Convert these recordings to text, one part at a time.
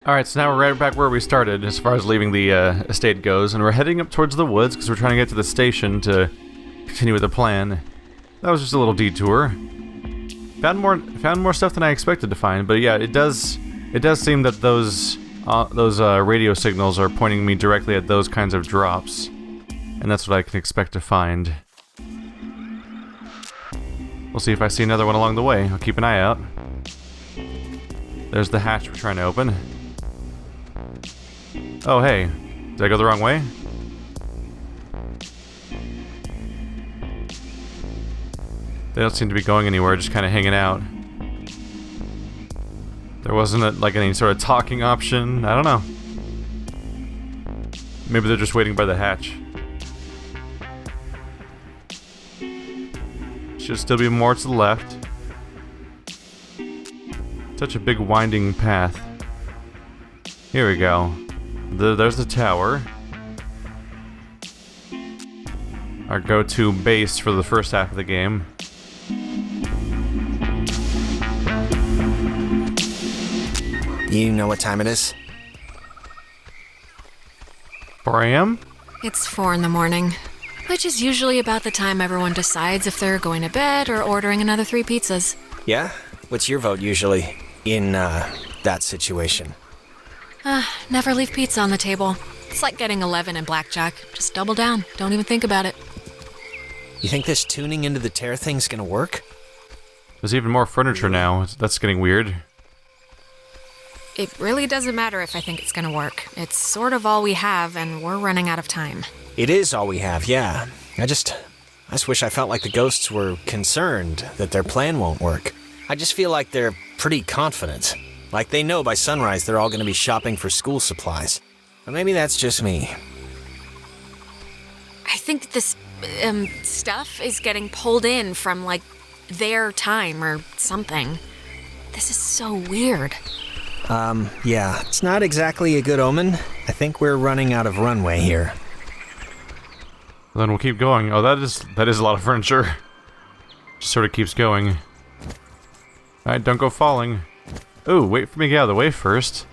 Alright, so now we're right back where we started as far as leaving the estate goes, and we're heading up towards the woods because we're trying to get to the station to continue with the plan. That was just a little detour. Found more stuff than I expected to find, but yeah, it does seem that those radio signals are pointing me directly at those kinds of drops, and that's what I can expect to find. We'll see if I see another one along the way. I'll keep an eye out. There's the hatch we're trying to open. Oh, hey. Did I go the wrong way? They don't seem to be going anywhere, just kind of hanging out. There wasn't like any sort of talking option. I don't know. Maybe they're just waiting by the hatch. Should still be more to the left. Such a big winding path. Here we go. There's the tower. Our go-to base for the first half of the game. You know what time it is? 4 a.m.? It's 4 in the morning, which is usually about the time everyone decides if they're going to bed or ordering another 3 pizzas. Yeah? What's your vote usually in, that situation? Never leave pizza on the table. It's like getting 11 in blackjack. Just double down. Don't even think about it. You think this tuning into the tear thing's gonna work? There's even more furniture now. That's getting weird. It really doesn't matter if I think it's gonna work. It's sort of all we have, and we're running out of time. It is all we have, yeah. I just wish I felt like the ghosts were concerned that their plan won't work. I just feel like they're pretty confident. Like they know by sunrise they're all gonna be shopping for school supplies. But maybe that's just me. I think this, stuff is getting pulled in from, like, their time or something. This is so weird. Yeah, it's not exactly a good omen. I think we're running out of runway here. Well, then we'll keep going. Oh, that is a lot of furniture. Just sort of keeps going. Alright, don't go falling. Ooh, wait for me to get out of the way first.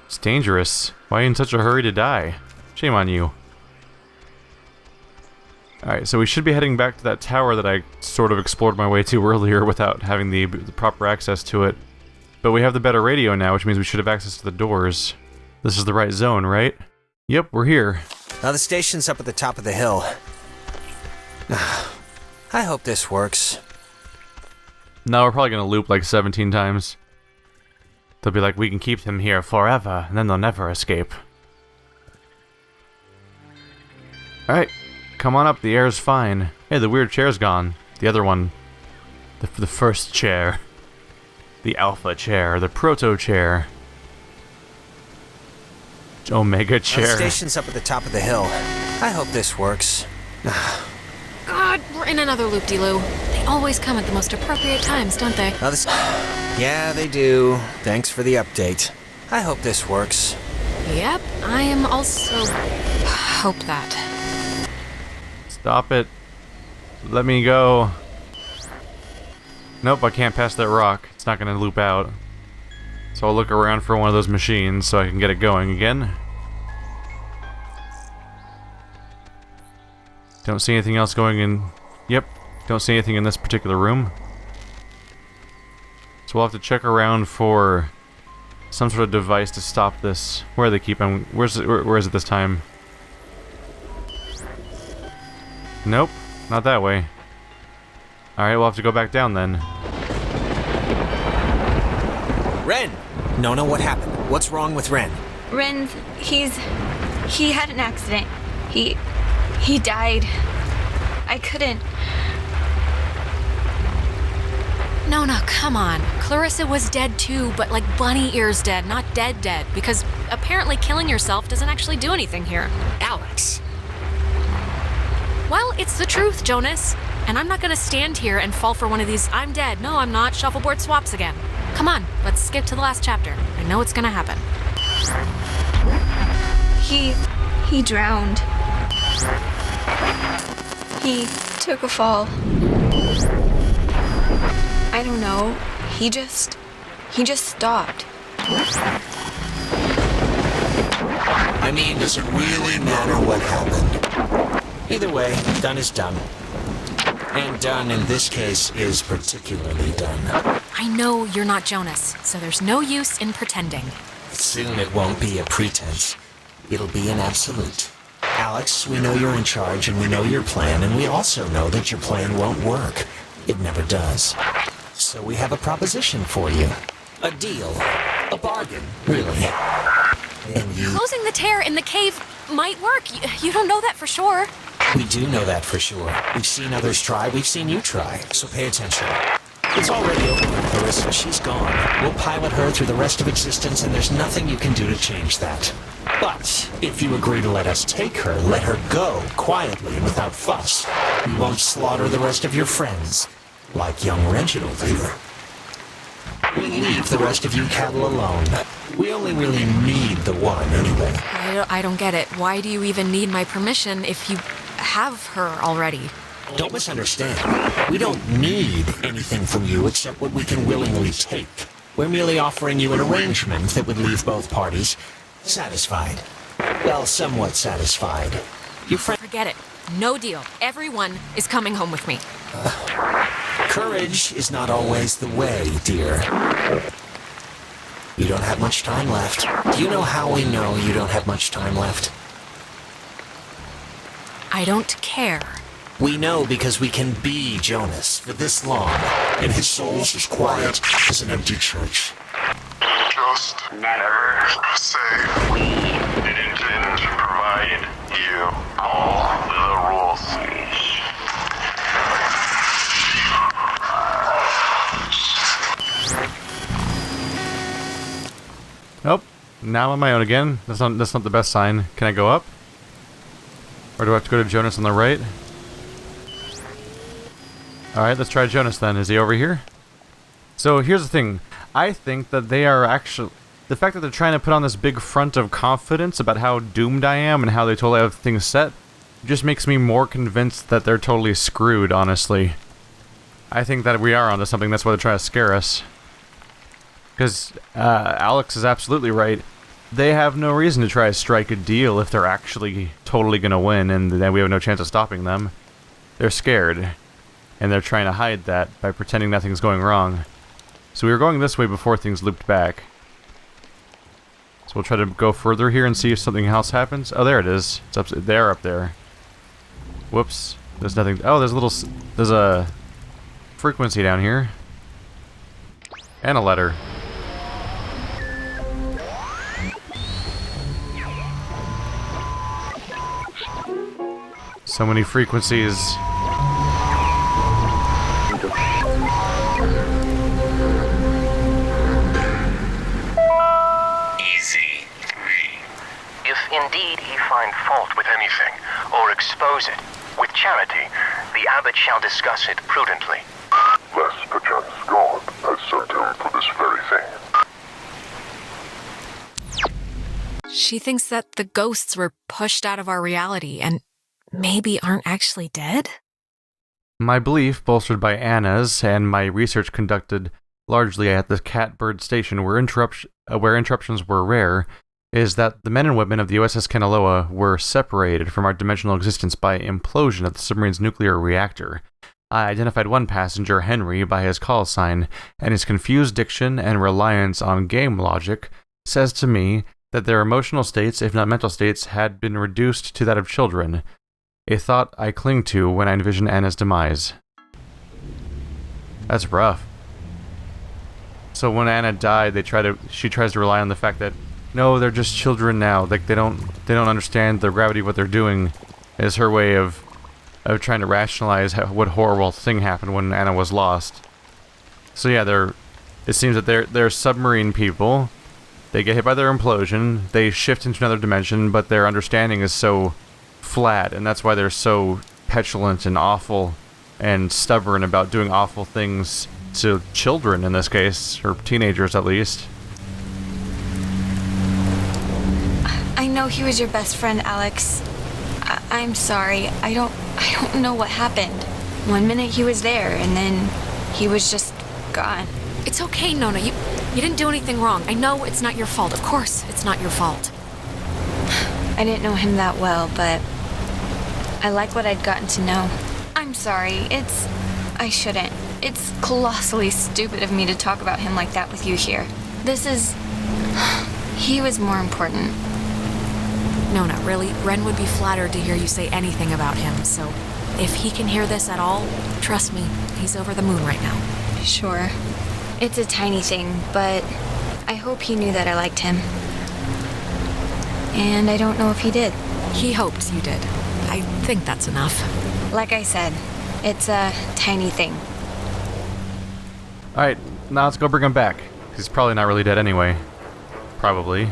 It's dangerous. Why are you in such a hurry to die? Shame on you. Alright, so we should be heading back to that tower that I sort of explored my way to earlier without having the proper access to it. But we have the better radio now, which means we should have access to the doors. This is the right zone, right? Yep, we're here. Now the station's up at the top of the hill. I hope this works. No, we're probably gonna loop like 17 times. They'll be like, we can keep them here forever, and then they'll never escape. Alright, come on up, the air's fine. Hey, the weird chair's gone. The other one. The first chair. The alpha chair, the proto chair. Omega chair. The station's up at the top of the hill. I hope this works. God, we're in another loop-de-loo. They always come at the most appropriate times, don't they? Now this... Yeah, they do. Thanks for the update. I hope this works. Yep, I am also... hope that. Stop it. Let me go. Nope, I can't pass that rock. It's not gonna loop out. So I'll look around for one of those machines so I can get it going again. Don't see anything else going in... Yep, don't see anything in this particular room. So we'll have to check around for some sort of device to stop this. Where do they keep them? Where is it this time? Nope, not that way. Alright, we'll have to go back down then. Ren! Nona, what happened? What's wrong with Ren? Ren, he had an accident. He died. I couldn't. No, come on. Clarissa was dead too, but like bunny ears dead, not dead, because apparently killing yourself doesn't actually do anything here. Alex! Well, it's the truth, Jonas. And I'm not gonna stand here and fall for one of these I'm dead, no I'm not, shuffleboard swaps again. Come on, let's skip to the last chapter. I know it's gonna happen. He drowned. He took a fall. I don't know. He just stopped. I mean, does it really matter what happened? Either way, done is done. And done in this case is particularly done. I know you're not Jonas, so there's no use in pretending. Soon it won't be a pretense. It'll be an absolute. Alex, we know you're in charge and we know your plan, and we also know that your plan won't work. It never does. So we have a proposition for you. A deal. A bargain, really. And you... Closing the tear in the cave might work. You don't know that for sure. We do know that for sure. We've seen others try, we've seen you try, so pay attention. It's already over with Clarissa, she's gone. We'll pilot her through the rest of existence, and there's nothing you can do to change that. But, if you agree to let us take her, let her go, quietly and without fuss. We won't slaughter the rest of your friends, like young Reginald here. We leave the rest of you cattle alone. We only really need the one, anyway. I don't get it. Why do you even need my permission if you have her already? Don't misunderstand. We don't need anything from you except what we can willingly take. We're merely offering you an arrangement that would leave both parties satisfied. Well, somewhat satisfied. Your friend... Forget it. No deal. Everyone is coming home with me. Courage is not always the way, dear. You don't have much time left. Do you know how we know you don't have much time left? I don't care. We know because we can be Jonas for this long, and his soul's as quiet as an empty church. Just never say we didn't provide you all the rules. Oh, now I'm on my own again. That's not the best sign. Can I go up? Or do I have to go to Jonas on the right? Alright, let's try Jonas then. Is he over here? So here's the thing. I think that they are actually... The fact that they're trying to put on this big front of confidence about how doomed I am and how they totally have things set just makes me more convinced that they're totally screwed, honestly. I think that we are onto something. That's why they're trying to scare us. Because Alex is absolutely right. They have no reason to try to strike a deal if they're actually totally going to win and then we have no chance of stopping them. They're scared. And they're trying to hide that by pretending nothing's going wrong. So we were going this way before things looped back. So we'll try to go further here and see if something else happens. Oh, there it is. It's up there, up there. Whoops. There's nothing. Oh, there's a frequency down here. And a letter. So many frequencies. Easy 3. If indeed he find fault with anything, or expose it, with charity, the abbot shall discuss it prudently. Lest perchance God has sent him for this very thing. She thinks that the ghosts were pushed out of our reality and maybe aren't actually dead? My belief, bolstered by Anna's and my research conducted largely at the Catbird Station where interruptions were rare, is that the men and women of the USS Kanaloa were separated from our dimensional existence by implosion of the submarine's nuclear reactor. I identified one passenger, Henry, by his call sign, and his confused diction and reliance on game logic says to me that their emotional states, if not mental states, had been reduced to that of children. A thought I cling to when I envision Anna's demise. That's rough. So when Anna died, she tries to rely on the fact that no, they're just children now. Like they don't understand the gravity of what they're doing. Is her way of trying to rationalize what horrible thing happened when Anna was lost. So yeah, it seems that they're submarine people. They get hit by their implosion. They shift into another dimension, but their understanding is so flat, and that's why they're so petulant and awful and stubborn about doing awful things to children in this case, or teenagers at least. I know he was your best friend, Alex. I'm sorry. I don't know what happened. One minute he was there, and then he was just gone. It's okay, Nona. You didn't do anything wrong. I know it's not your fault. Of course, it's not your fault. I didn't know him that well, but I like what I'd gotten to know. I'm sorry, I shouldn't. It's colossally stupid of me to talk about him like that with you here. He was more important. Nona, really, Ren would be flattered to hear you say anything about him, so if he can hear this at all, trust me, he's over the moon right now. Sure. It's a tiny thing, but I hope he knew that I liked him. And I don't know if he did. He hoped you did. I think that's enough. Like I said, it's a tiny thing. Alright, now let's go bring him back. He's probably not really dead anyway. Probably.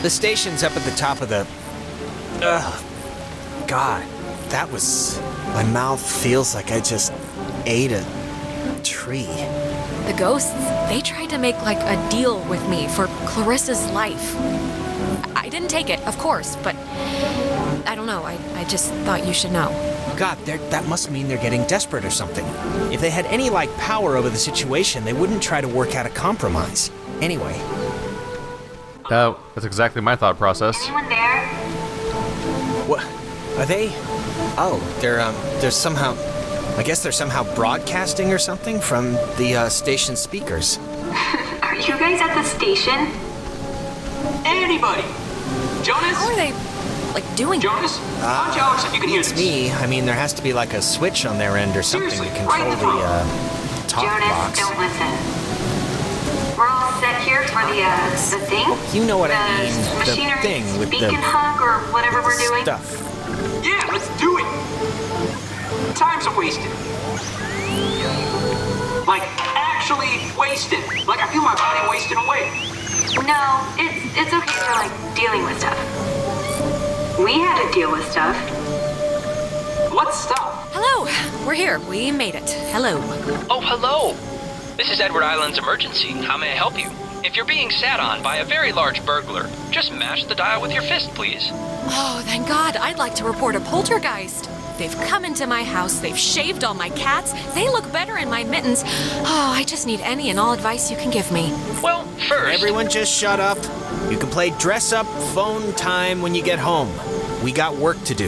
The station's up at the top of the... God, that was... My mouth feels like I just ate a tree. The ghosts, they tried to make like a deal with me for Clarissa's life. I didn't take it, of course, but I don't know, I just thought you should know. God, that must mean they're getting desperate or something. If they had any, like, power over the situation, they wouldn't try to work out a compromise. Anyway. Oh, that's exactly my thought process. Anyone there? What? Are they? Oh, they're somehow... I guess they're somehow broadcasting or something from the station speakers. Are you guys at the station? Anybody? Jonas? How are they, like, doing Jonas? Punch Alex if you can hear It's this. me. I mean, there has to be like a switch on their end or something Seriously, to right in control the the talk Jonas, box. don't listen. We're all set here for the thing? You know what I mean. The The machinery thing with speak the and hug or whatever we're doing? stuff. Yeah, let's do it. Time's a wasted. Like, actually wasted. Like, I feel my body wasting away. No, it's okay for, like, dealing with stuff. We had to deal with stuff. What stuff? Hello, we're here. We made it. Hello. Oh, hello. This is Edward Island's emergency. How may I help you? If you're being sat on by a very large burglar, just mash the dial with your fist, please. Oh, thank God. I'd like to report a poltergeist. They've come into my house, they've shaved all my cats, they look better in my mittens. Oh, I just need any and all advice you can give me. Well, first... Everyone just shut up. You can play dress-up phone time when you get home. We got work to do.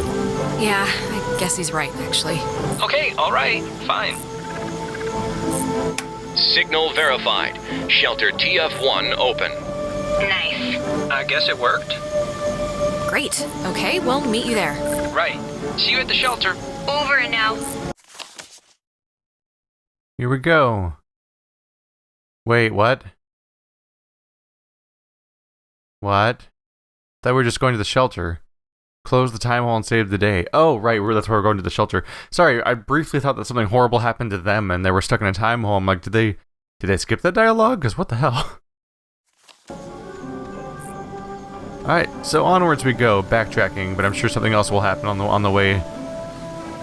Yeah, I guess he's right, actually. Okay, all right, fine. Signal verified. Shelter TF1 open. Nice. I guess it worked. Great. Okay, we'll meet you there. Right. See you at the shelter. Over and out. Here we go. Wait, what? What? Thought we were just going to the shelter. Close the time hole and save the day. Oh, right, that's where we're going to the shelter. Sorry, I briefly thought that something horrible happened to them and they were stuck in a time hole. I'm like, did they skip that dialogue? Because what the hell? Alright, so onwards we go, backtracking, but I'm sure something else will happen on the way.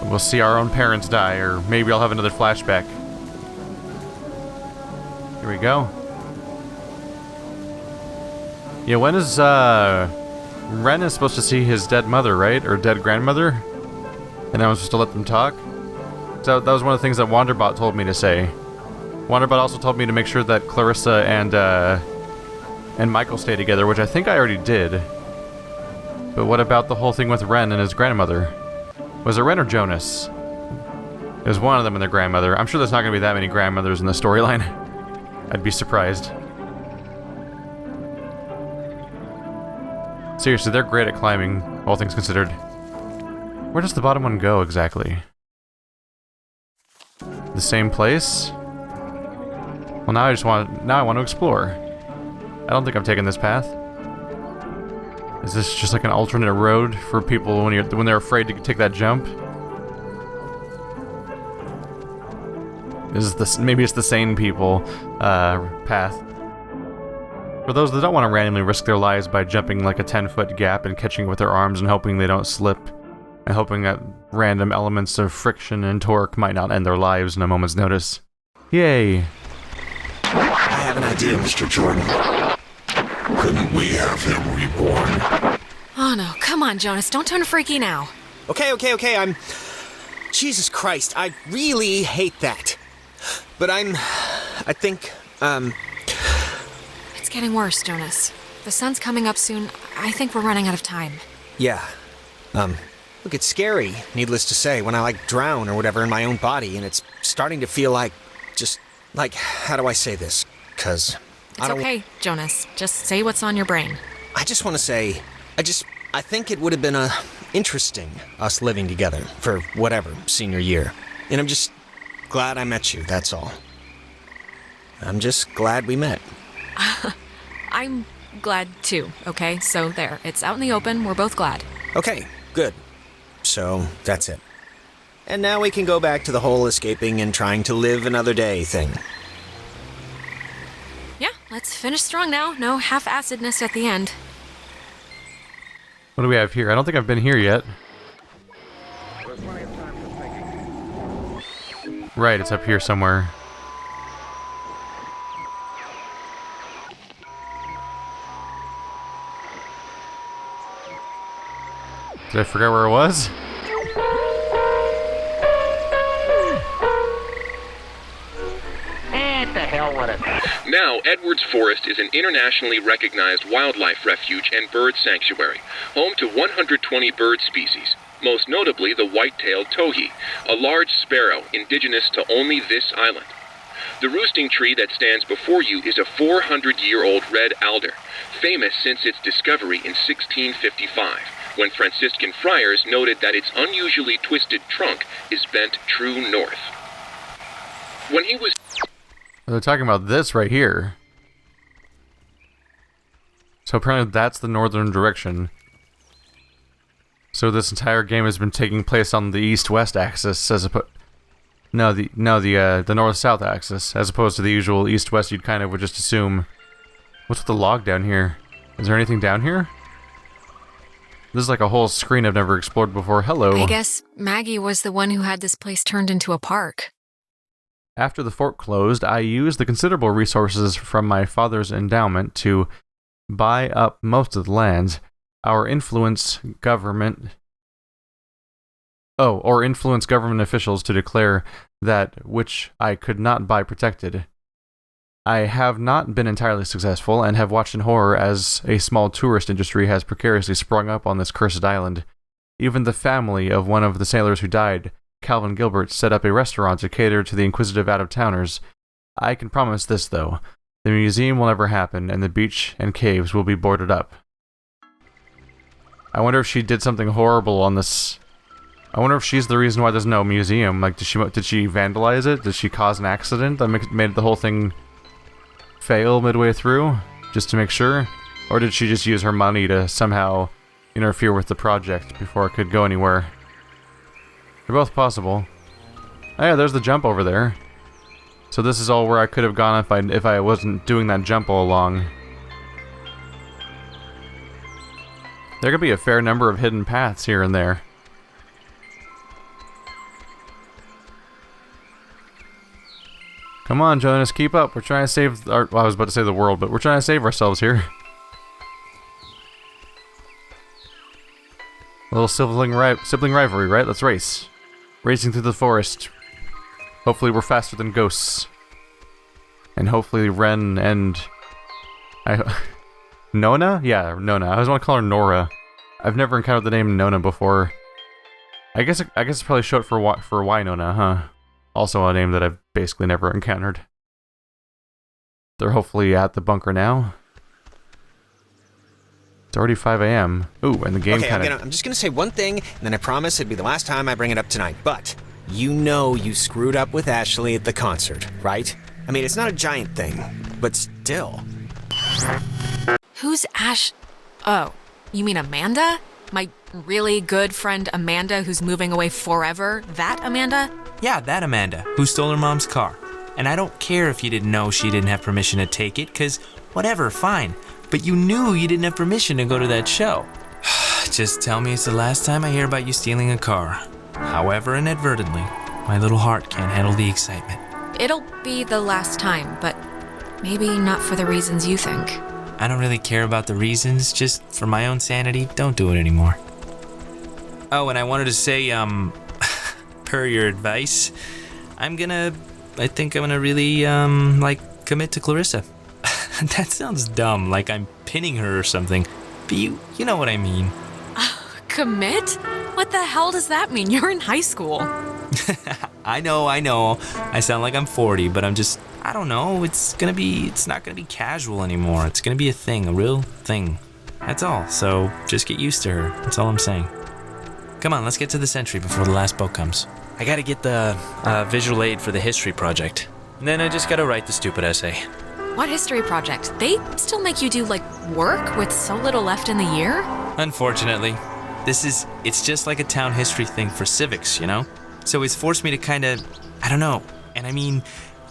We'll see our own parents die, or maybe I'll have another flashback. Here we go. Yeah, when is, Ren is supposed to see his dead mother, right? Or dead grandmother? And I was supposed to let them talk? So that was one of the things that Wanderbot told me to say. Wanderbot also told me to make sure that Clarissa and Michael stay together, which I think I already did. But what about the whole thing with Ren and his grandmother? Was it Ren or Jonas? It was one of them and their grandmother. I'm sure there's not going to be that many grandmothers in the storyline. I'd be surprised. Seriously, they're great at climbing, all things considered. Where does the bottom one go, exactly? The same place? Well, now I want to explore. I don't think I'm taking this path. Is this just like an alternate road for people when they're afraid to take that jump? Maybe it's the sane people path. For those that don't want to randomly risk their lives by jumping like a 10-foot gap and catching it with their arms and hoping they don't slip, and hoping that random elements of friction and torque might not end their lives in a moment's notice. Yay! I have an idea, Mr. Jordan. Couldn't we have him reborn? Oh no, come on, Jonas, don't turn freaky now. Okay, Jesus Christ, I really hate that. But I think, It's getting worse, Jonas. The sun's coming up soon. I think we're running out of time. yeah. Look, it's scary, needless to say, when I, drown or whatever in my own body, and it's starting to feel how do I say this? 'Cause It's okay, Jonas. Just say what's on your brain. I just want to say, I think it would have been, interesting, us living together for whatever, senior year. And I'm just glad I met you, that's all. I'm just glad we met. I'm glad too, okay? So there, it's out in the open. We're both glad. Okay, good. So, that's it. And now we can go back to the whole escaping and trying to live another day thing. Yeah, let's finish strong now. No half-acidness at the end. What do we have here? I don't think I've been here yet. Right, it's up here somewhere. Did I forget where it was? Now, Edwards Forest is an internationally recognized wildlife refuge and bird sanctuary, home to 120 bird species, most notably the white-tailed towhee, a large sparrow indigenous to only this island. The roosting tree that stands before you is a 400-year-old red alder, famous since its discovery in 1655, when Franciscan friars noted that its unusually twisted trunk is bent true north. When he was... They're talking about this right here. So apparently that's the northern direction. So this entire game has been taking place on the east-west axis as opposed... the north-south axis, as opposed to the usual east-west you'd kind of would just assume. What's with the log down here? Is there anything down here? This is like a whole screen I've never explored before. Hello. I guess Maggie was the one who had this place turned into a park. After the fort closed, I used the considerable resources from my father's endowment to buy up most of the lands. Influence government officials to declare that which I could not buy protected. I have not been entirely successful and have watched in horror as a small tourist industry has precariously sprung up on this cursed island. Even the family of one of the sailors who died, Calvin Gilbert, set up a restaurant to cater to the inquisitive out-of-towners. I can promise this, though. The museum will never happen, and the beach and caves will be boarded up. I wonder if she did something horrible on this... I wonder if she's the reason why there's no museum. Like, did she vandalize it? Did she cause an accident that made the whole thing fail midway through? Just to make sure? Or did she just use her money to somehow interfere with the project before it could go anywhere? They're both possible. Oh yeah, there's the jump over there. So this is all where I could have gone if I wasn't doing that jump all along. There could be a fair number of hidden paths here and there. Come on, Jonas, keep up. We're trying to save our... Well, I was about to say the world, but we're trying to save ourselves here. A little sibling rivalry, right? Let's race. Racing through the forest. Hopefully we're faster than ghosts. And hopefully Ren and... Nona? Yeah, Nona. I always want to call her Nora. I've never encountered the name Nona before. I guess it's probably short for Wynonna, huh? Also a name that I've basically never encountered. They're hopefully at the bunker now. It's already 5 a.m. Ooh, and the game I'm just gonna say one thing, and then I promise it'd be the last time I bring it up tonight. But, you know you screwed up with Ashley at the concert, right? I mean, it's not a giant thing, but still. Who's Ash? Oh, you mean Amanda? My really good friend Amanda who's moving away forever? That Amanda? Yeah, that Amanda, who stole her mom's car. And I don't care if you didn't know she didn't have permission to take it, cause whatever, fine. But you knew you didn't have permission to go to that show. Just tell me it's the last time I hear about you stealing a car. However inadvertently, my little heart can't handle the excitement. It'll be the last time, but maybe not for the reasons you think. I don't really care about the reasons, just for my own sanity, don't do it anymore. Oh, and I wanted to say, per your advice, I think I'm gonna really, commit to Clarissa. That sounds dumb, like I'm pinning her or something, but you know what I mean. Commit? What the hell does that mean? You're in high school. I know. I sound like I'm 40, but I don't know. It's not gonna be casual anymore. It's gonna be a thing, a real thing. That's all. So just get used to her. That's all I'm saying. Come on, let's get to the Sentry before the last boat comes. I gotta get the visual aid for the history project. And then I just gotta write the stupid essay. What history project? They still make you do, work with so little left in the year? Unfortunately. It's just like a town history thing for civics, you know? So it's forced me to I don't know. And I mean,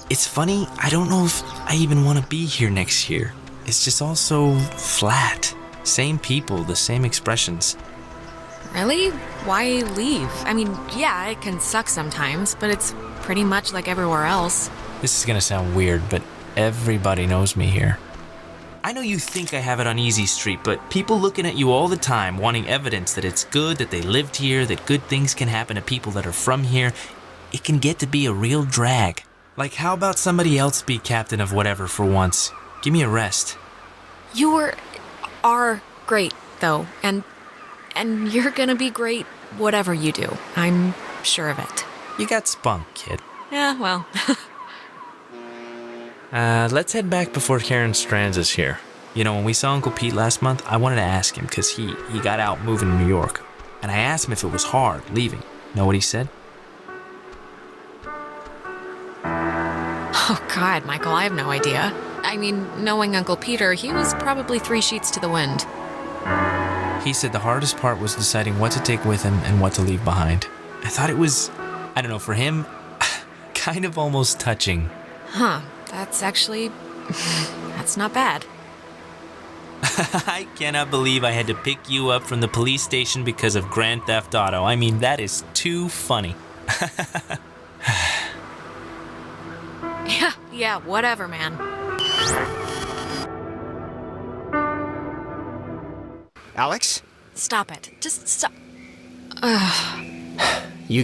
it's funny, I don't know if I even want to be here next year. It's just all so flat. Same people, the same expressions. Really? Why leave? I mean, yeah, it can suck sometimes, but it's pretty much like everywhere else. This is gonna sound weird, but everybody knows me here. I know you think I have it on easy street, but people looking at you all the time, wanting evidence that it's good, that they lived here, that good things can happen to people that are from here, it can get to be a real drag. Like, how about somebody else be captain of whatever for once? Give me a rest. You are great, though, and you're gonna be great whatever you do. I'm sure of it. You got spunk, kid. Yeah, well... Let's head back before Karen Strands is here. You know, when we saw Uncle Pete last month, I wanted to ask him, because he got out moving to New York. And I asked him if it was hard leaving. Know what he said? Oh, God, Michael, I have no idea. I mean, knowing Uncle Peter, he was probably 3 sheets to the wind. He said the hardest part was deciding what to take with him and what to leave behind. I thought it was, I don't know, for him, kind of almost touching. Huh, that's actually... that's not bad. I cannot believe I had to pick you up from the police station because of Grand Theft Auto. I mean, that is too funny. Yeah, whatever, man. Alex? Stop it. Just stop. You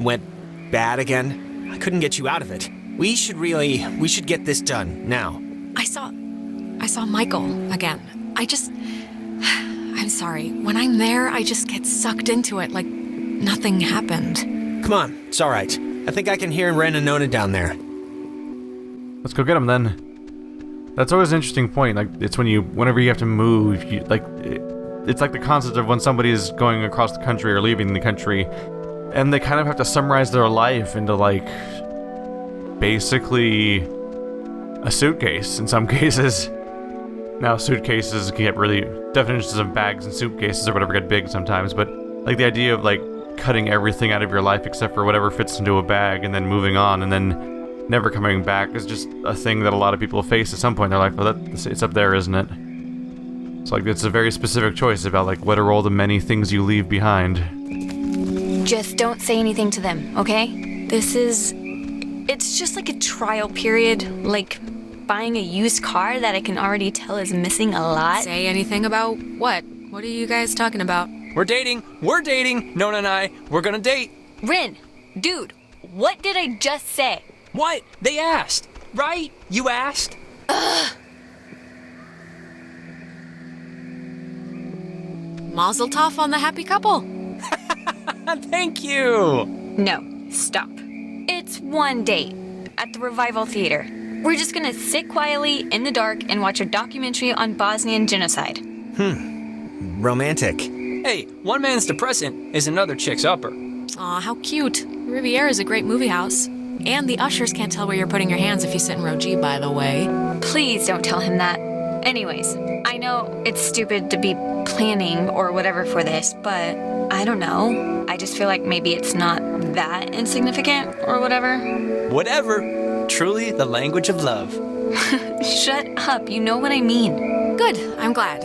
went bad again? I couldn't get you out of it. We should get this done, now. I saw Michael again. I'm sorry. When I'm there, I just get sucked into it like nothing happened. Come on, it's all right. I think I can hear Ren and Nona down there. Let's go get him then. That's always an interesting point. Like, it's whenever you have to move, it's like the concept of when somebody is going across the country or leaving the country, and they kind of have to summarize their life into, basically a suitcase in some cases. Now, suitcases can get really... definitions of bags and suitcases or whatever get big sometimes, but, the idea of, cutting everything out of your life except for whatever fits into a bag and then moving on and then never coming back is just a thing that a lot of people face at some point in their life. Well, it's up there, isn't it? So, it's a very specific choice about, what are all the many things you leave behind. Just don't say anything to them, okay? It's just like a trial period, like buying a used car that I can already tell is missing a lot. Say anything about what? What are you guys talking about? We're dating! Nona and I, we're gonna date! Rin, dude, what did I just say? What? They asked, right? You asked? Ugh. Mazel tov on the happy couple. Thank you! No, stop. It's one date at the Revival Theater. We're just gonna sit quietly in the dark and watch a documentary on Bosnian genocide. Romantic. Hey, one man's depressant is another chick's upper. Aw, how cute. Riviera's a great movie house. And the ushers can't tell where you're putting your hands if you sit in row G, by the way. Please don't tell him that. Anyways, I know it's stupid to be planning or whatever for this, but I don't know. I just feel like maybe it's not that insignificant or whatever. Whatever. Truly the language of love. Shut up, you know what I mean. Good, I'm glad.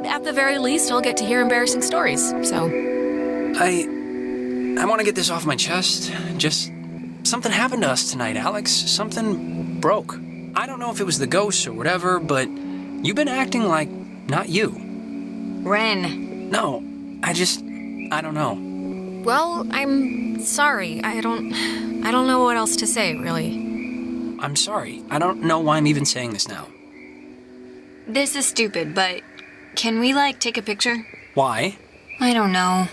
At the very least, I'll get to hear embarrassing stories, so... I want to get this off my chest. Just... something happened to us tonight, Alex. Something broke. I don't know if it was the ghosts or whatever, but you've been acting like not you. Ren. No, I don't know. Well, I'm sorry. I don't know what else to say, really. I'm sorry. I don't know why I'm even saying this now. This is stupid, but can we, take a picture? Why? I don't know.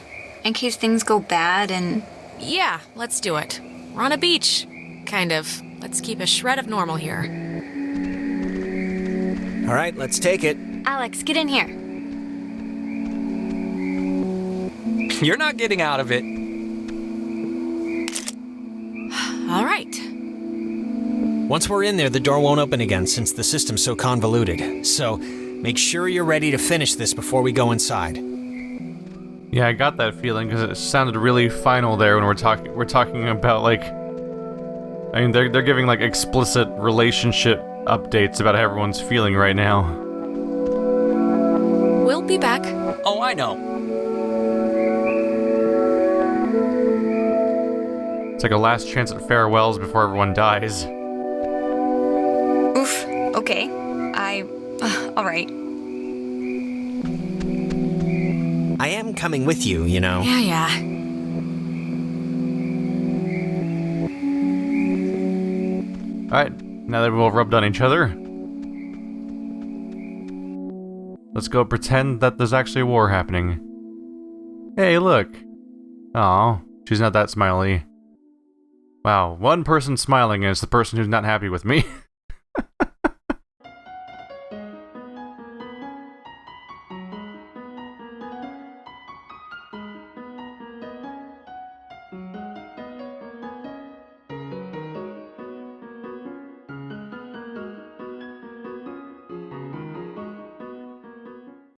In case things go bad and... Yeah, let's do it. We're on a beach. Kind of. Let's keep a shred of normal here. All right, let's take it. Alex, get in here. You're not getting out of it. All right. Once we're in there, the door won't open again since the system's so convoluted. So, make sure you're ready to finish this before we go inside. Yeah, I got that feeling because it sounded really final there when we're talking about I mean, they're giving explicit relationship updates about how everyone's feeling right now. We'll be back. Oh, I know. It's like a last chance at farewells before everyone dies. Oof. Okay. All right. I am coming with you, you know. Yeah. Alright, now that we've all rubbed on each other, let's go pretend that there's actually a war happening. Hey, look. Aw, she's not that smiley. Wow, one person smiling and it's the person who's not happy with me.